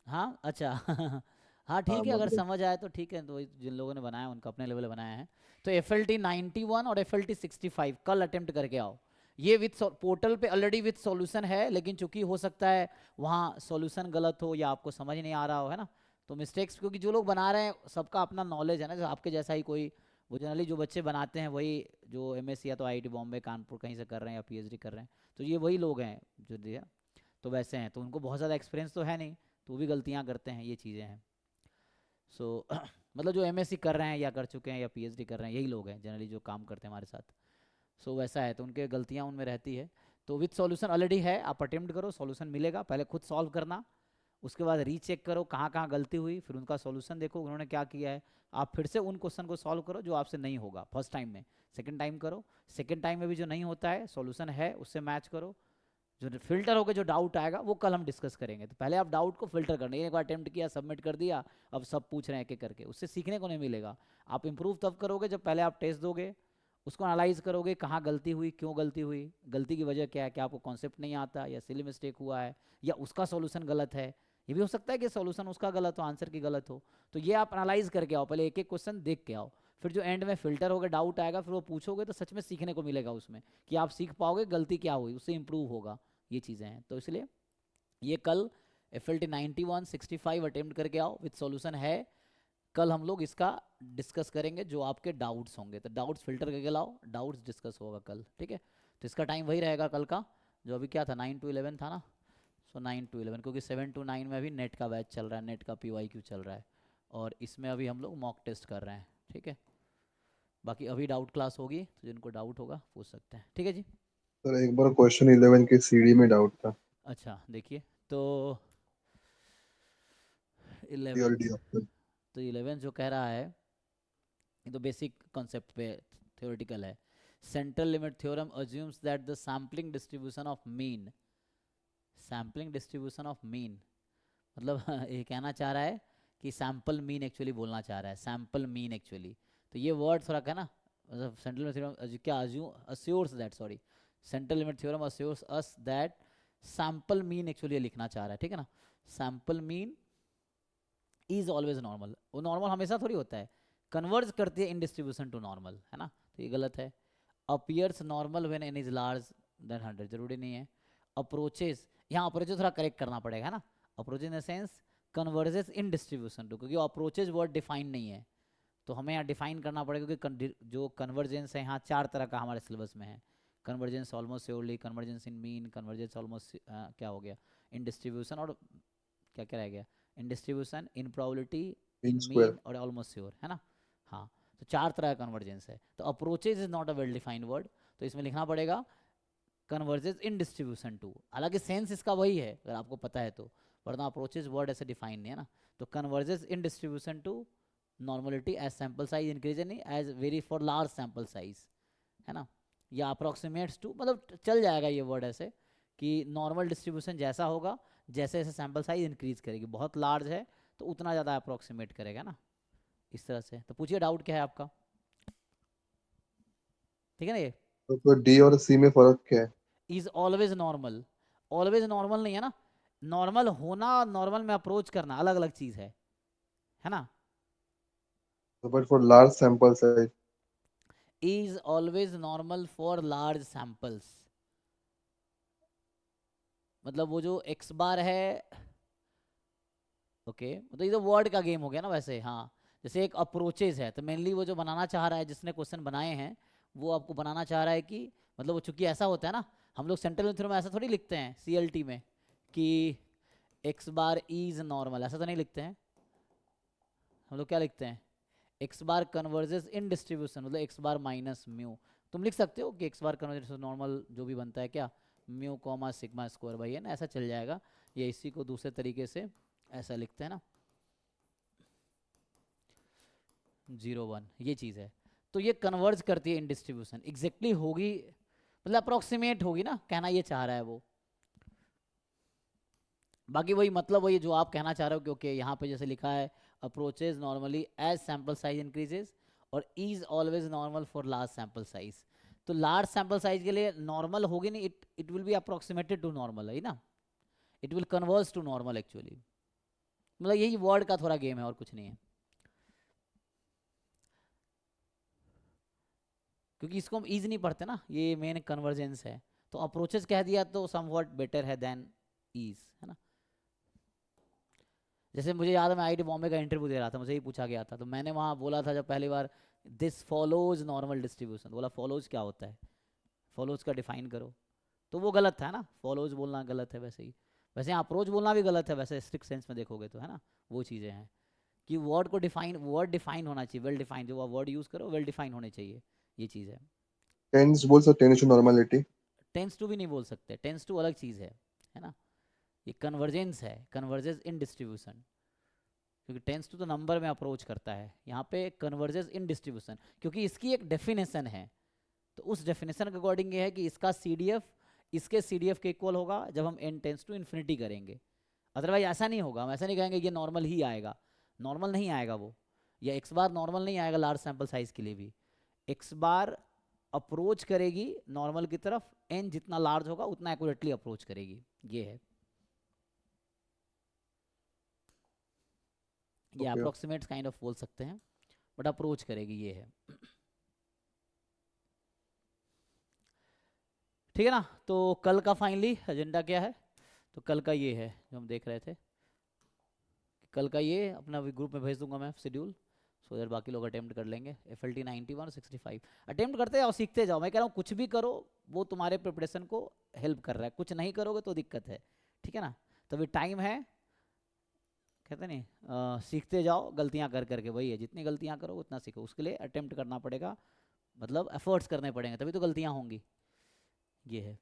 हाँ अच्छा हाँ हाँ ठीक है, अगर मतलब। समझ आए तो ठीक है, तो जिन लोगों ने बनाया उनका अपने लेवल बनाया है। तो FLT 91 और FLT 65 कल अटेम्प्ट करके आओ। ये विथ पोर्टल पे ऑलरेडी विथ सॉल्यूशन है, लेकिन चूंकि हो सकता है वहाँ सॉल्यूशन गलत हो या आपको समझ नहीं आ रहा हो, है ना। तो मिस्टेक्स, क्योंकि जो लोग बना रहे हैं सबका अपना नॉलेज है ना, जो आपके जैसा ही कोई, वो जनरली जो बच्चे बनाते हैं वही जो MSc या तो IIT बॉम्बे कानपुर कहीं से कर रहे हैं या PhD कर रहे हैं, तो ये वही लोग हैं जो दिया। तो वैसे हैं, तो उनको बहुत ज़्यादा एक्सपीरियंस तो है नहीं, तो वो भी गलतियाँ करते हैं, ये चीज़ें हैं। सो मतलब जो MSc कर रहे हैं या कर चुके हैं या PhD कर रहे हैं, यही लोग हैं जनरली जो काम करते हैं हमारे साथ। सो वैसा है, तो उनके गलतियाँ उनमें रहती है। तो विथ सॉल्यूशन ऑलरेडी है, आप अटेम्प्ट करो, सॉल्यूशन मिलेगा, पहले खुद सॉल्व करना, उसके बाद रीचेक करो कहाँ कहाँ गलती हुई, फिर उनका सॉल्यूशन देखो उन्होंने क्या किया है। आप फिर से उन क्वेश्चन को सॉल्व करो जो आपसे नहीं होगा फर्स्ट टाइम में, सेकंड टाइम करो। सेकंड टाइम में भी जो नहीं होता है सॉल्यूशन है उससे मैच करो। जो फिल्टर होकर जो डाउट आएगा वो कल हम डिस्कस करेंगे। तो पहले आप डाउट को फिल्टर करना, एक बार अटेम्प्ट किया सबमिट कर दिया, अब सब पूछ रहे हैं एक एक करके, उससे सीखने को नहीं मिलेगा। आप इंप्रूव तब करोगे जब पहले आप टेस्ट दोगे, उसको एनालाइज करोगे कहाँ गलती हुई, क्यों गलती हुई, गलती की वजह क्या है, क्या आपको कॉन्सेप्ट नहीं आता या सिली मिस्टेक हुआ है, या उसका सॉल्यूशन गलत है। ये भी हो सकता है कि सॉल्यूशन उसका गलत हो, आंसर की गलत हो। तो ये आप एनालाइज करके आओ, पहले एक एक क्वेश्चन देख के आओ। फिर जो एंड में फिल्टर होगा डाउट आएगा, फिर वो पूछोगे तो सच में सीखने को मिलेगा उसमें, कि आप सीख पाओगे गलती क्या हुई, उससे इंप्रूव होगा। ये चीज़ें हैं, तो इसलिए ये कल FLT 91 65 अटेम्प्ट करके आओ, विथ सॉल्यूशन है। कल हम लोग इसका डिस्कस करेंगे, जो आपके डाउट्स होंगे तो डाउट्स फिल्टर करके लाओ, डाउट्स डिस्कस होगा कल, ठीक है। तो इसका टाइम वही रहेगा कल का, जो अभी क्या था 9 to 11 था ना। सो 9 to 11, क्योंकि 7 to 9 में अभी नेट का बैच चल रहा है, नेट का PYQ चल रहा है, और इसमें अभी हम लोग मॉक टेस्ट कर रहे हैं, ठीक है। बाकी अभी डाउट क्लास होगी, तो जिनको डाउट होगा पूछ सकते हैं, ठीक है जी। सर एक बार क्वेश्चन 11 की सीढ़ी में डाउट था। अच्छा देखिए, तो डी और 11th, डी ऑप्शन। तो 11th जो कह रहा है, ये तो बेसिक कॉन्सेप्ट पे थ्योरेटिकल है। Central limit theorem assumes that the sampling distribution of mean, sampling distribution of mean, मतलब ये कहना चाह रहा है कि सैम्पल मीन एक्चुअली बोलना चाह रहा है, सैम्पल मीन एक्चुअली। तो ये वर्ड थोड़ा क्या ना, मतलब सेंट्रल लिमिट थ्योरम क्या assures that, sorry, central limit theorem assures us that sample mean actually लिखना चाह रहा है, ठीक है ना। Sample mean is always normal, वो नॉर्मल हमेशा थोड़ी होता है, कन्वर्ज करती है इन डिस्ट्रीब्यूशन टू नॉर्मल, है ना, तो ये गलत है। Appears normal when n is large than 100, जरूरी नहीं है। अप्रोचेस, यहाँ अप्रोचेस थोड़ा करेक्ट करना पड़ेगा, है ना। Approach in the sense converges in distribution to, क्योंकि अप्रोचेज वर्ड डिफाइन नहीं है, तो हमें यहाँ डिफाइन करना पड़ेगा, क्योंकि जो कन्वर्जेंस है यहाँ 4 तरह का हमारे सिलेबस में है। Convergence almost surely, convergence in mean, convergence almost क्या हो गया, इन डिस्ट्रीब्यूशन, और क्या क्या रह गया, इन distribution, in probability, mean in square. Mean और ऑलमोस्ट श्योर, है ना। हाँ, तो 4 तरह का कन्वर्जेंस है, तो approaches is not a well defined word, तो इसमें लिखना पड़ेगा कन्वर्जेस इन डिस्ट्रीब्यूशन टू, हालांकि सेंस इसका वही है अगर आपको पता है तो, वरना अप्रोचेज वर्ड ऐसे डिफाइन नहीं है ना। तो converges in distribution to normality as sample size increase नहीं as very for large sample size, है ना। या अप्रोक्सीमेट्स टू, मतलब चल जाएगा ये वर्ड ऐसे, कि नॉर्मल डिस्ट्रीब्यूशन जैसा होगा, जैसे जैसे सैम्पल साइज इंक्रीज करेगी, बहुत लार्ज है तो उतना ज़्यादा अप्रोक्सीमेट करेगा ना, इस तरह से। तो पूछिए डाउट क्या है आपका, ठीक है ना। ये तो डी और सी में फर्क क्या है? Is always normal, always normal नहीं है ना, नॉर्मल होना और नॉर्मल में अप्रोच करना अलग अलग चीज है ना। तो but for large sample size. Is always normal for large samples, मतलब वो जो एक्स बार है, ओके, मतलब ये तो वर्ड का गेम हो गया ना वैसे, हाँ। जैसे एक अप्रोचेज है, तो मेनली वो जो बनाना चाह रहा है, जिसने क्वेश्चन बनाए हैं, वो आपको बनाना चाह रहा है कि, मतलब वो चूंकि ऐसा होता है ना, हम लोग सेंट्रल थ्योरम में ऐसा थोड़ी लिखते हैं CLT में, कि एक्स बार इज नॉर्मल, ऐसा तो नहीं लिखते हैं। हम लोग क्या लिखते हैं, x bar converges in distribution, मतलब एक्स बार माइनस म्यू। तुम लिख सकते हो कि एक्स बार कन्वर्जेस नॉर्मल जो भी बनता है क्या, म्यू कॉमा सिग्मा स्क्वायर भाई, है ना, ऐसा चल जाएगा। ये इसी को दूसरे तरीके से ऐसा लिखते हैं ना, 0 1, ये चीज़ है। तो ये कन्वर्ज करती है इन डिस्ट्रीब्यूशन, एग्जैक्टली होगी, मतलब अप्रोक्सीमेट होगी ना, कहना ये चाह रहा है वो। बाकी वही मतलब वही जो आप कहना चाह रहे हो, क्योंकि यहाँ पे जैसे लिखा है approaches normally as sample size increases, और is always normal for large sample size. तो लार्ज सैम्पल साइज के लिए नॉर्मल होगी नहीं, it will be approximated to normal, है ना, it will converge to normal actually. मतलब यही वर्ड का थोड़ा गेम है और कुछ नहीं है, क्योंकि इसको हम ईज नहीं पढ़ते ना, ये मेन कन्वर्जेंस है। तो अप्रोचेस कह दिया तो समवॉट बेटर है देन ईज, है ना। जैसे मुझे याद है मैं आईआईटी बॉम्बे का इंटरव्यू दे रहा था, मुझे ही पूछा गया था, तो मैंने वहाँ बोला था जब पहली बार, दिस फॉलोज नॉर्मल डिस्ट्रीब्यूशन, बोला फॉलोज क्या होता है, फॉलोज का डिफाइन करो। तो वो गलत था ना, फॉलोज बोलना गलत है वैसे ही, वैसे अप्रोच बोलना भी गलत है वैसे स्ट्रिक्ट सेंस में देखोगे तो, है ना। वो चीज़ें हैं कि वर्ड को डिफाइन, वर्ड डिफाइन होना चाहिए, वेल डिफाइन, जो वर्ड यूज़ करो वेल डिफाइन होने चाहिए, ये चीज़ है। टेंस बोल सकते हैं, नॉर्मलिटी। टेंस टू भी नहीं बोल सकते, टेंस टू अलग चीज़ है ना। ये कन्वर्जेंस है, कन्वर्जेंस इन डिस्ट्रीब्यूशन, क्योंकि टेंस टू तो नंबर में अप्रोच करता है, यहाँ पे कन्वर्जेंस इन डिस्ट्रीब्यूशन, क्योंकि इसकी एक डेफिनेशन है। तो उस डेफिनेशन के अकॉर्डिंग ये है कि इसका CDF इसके CDF के इक्वल होगा जब हम n टेंस टू इन्फिनिटी करेंगे। अदरवाइज ऐसा नहीं होगा, हम ऐसा नहीं कहेंगे ये नॉर्मल ही आएगा, नॉर्मल नहीं आएगा वो, या x बार नॉर्मल नहीं आएगा लार्ज सैंपल साइज के लिए भी। x बार अप्रोच करेगी नॉर्मल की तरफ, n जितना लार्ज होगा उतना एक्यूरेटली अप्रोच करेगी, ये है। ये ओके। अप्रोक्सीमेट काइंड ऑफ बोल सकते हैं, बट अप्रोच करेगी, ये है। ठीक है ना। तो कल का फाइनली एजेंडा क्या है, तो कल का ये है जो हम देख रहे थे, कल का ये अपना ग्रुप में भेज दूंगा मैं शेड्यूल, सो दैट बाकी लोग अटेम्प्ट कर लेंगे। FLT 91 65 अटेम्प्ट करते जाओ, सीखते जाओ, मैं कह रहा हूँ कुछ भी करो वो तुम्हारे प्रिपरेशन को हेल्प कर रहा है, कुछ नहीं करोगे तो दिक्कत है, ठीक है ना। तो अभी टाइम है, कहते नहीं सीखते जाओ गलतियाँ कर करके, वही है, जितनी गलतियाँ करो उतना सीखो, उसके लिए अटेम्प्ट करना पड़ेगा, मतलब एफर्ट्स करने पड़ेंगे तभी तो गलतियाँ होंगी, ये है।